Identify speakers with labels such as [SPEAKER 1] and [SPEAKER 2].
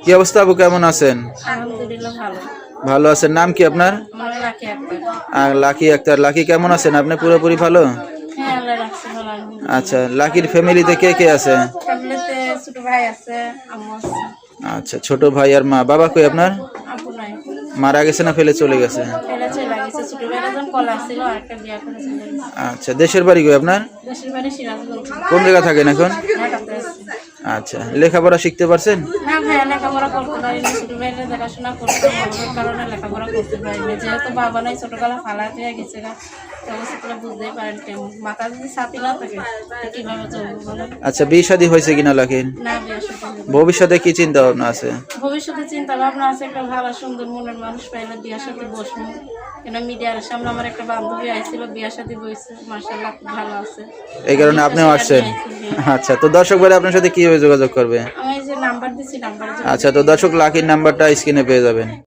[SPEAKER 1] কি অবস্থা আপু, কেমন আছেন?
[SPEAKER 2] আলহামদুলিল্লাহ ভালো।
[SPEAKER 1] ভালো আছেন। নাম কি আপনার?
[SPEAKER 2] আমার লাকি আক্তার।
[SPEAKER 1] লাকি আক্তার। লাকি কেমন আছেন আপনি? পুরোপুরি ভালো?
[SPEAKER 2] হ্যাঁ, আল্লাহ রাখছে ভালো, আলহামদুলিল্লাহ।
[SPEAKER 1] আচ্ছা, লাকির ফ্যামিলিতে কে কে আছে?
[SPEAKER 2] ফ্যামিলিতে ছোট ভাই আছে, আম্মু আছে,
[SPEAKER 1] আচ্ছা, ছোট ভাই আর মা। বাবা কই আপনার?
[SPEAKER 2] আপু নাই,
[SPEAKER 1] মারা গেছে না ফেলে চলে গেছে?
[SPEAKER 2] ফেলে চলে গেছে। ছোট ভাইরা যখন কলা ছিল আর একটা বিয়া করে চলে গেছে।
[SPEAKER 1] আচ্ছা, দেশের বাড়ি কই আপনার?
[SPEAKER 2] দেশের বাড়ি সিরাজগঞ্জ।
[SPEAKER 1] কোন জায়গা থাকেন এখন?
[SPEAKER 2] ঢাকাতে আছে।
[SPEAKER 1] আচ্ছা, লেখাপড়া শিখতে পারছেন?
[SPEAKER 2] না ভাইয়া, লেখাপড়া করতে পারিনি। ছোট ভাইরা দেখাশোনা করতে বাবার কারণে লেখাপড়া করতে পারিনি। যেহেতু বাবা নাই, ছোটবেলা ফালা হয়ে গেছে গা, তো অবস্থাটা বুঝতেই পারেন কেমন। মাথা যদি ছাতি না থাকে তো কিভাবে চলবো বলেন?
[SPEAKER 1] আচ্ছা, বিয়ে শাদী হয়েছে কিনা লাকির?
[SPEAKER 2] না, বিয়ে শাদী হয়নি।
[SPEAKER 1] ভবিষ্যতে কি চিন্তা ভাবনা আছে?
[SPEAKER 2] ভবিষ্যতে চিন্তা ভাবনা আছে, একটা ভালো সুন্দর মনের মানুষ পাইলে বিয়ার সাথে বসবো। কেন মিডিয়ার সামনে আমার একটা বান্ধবী আইছিল, বিয়ার সাথে বসছে, মাশাআল্লাহ খুব ভালো আছে।
[SPEAKER 1] এই কারণে আপনিও আসছেন? আচ্ছা, তো দর্শক ভাই আপনার সাথে কিভাবে যোগাযোগ করবে?
[SPEAKER 2] আমি যে নাম্বার দিছি, নাম্বারে
[SPEAKER 1] আচ্ছা, তো দর্শক লাকির নাম্বারটা স্ক্রিনে পেয়ে যাবেন।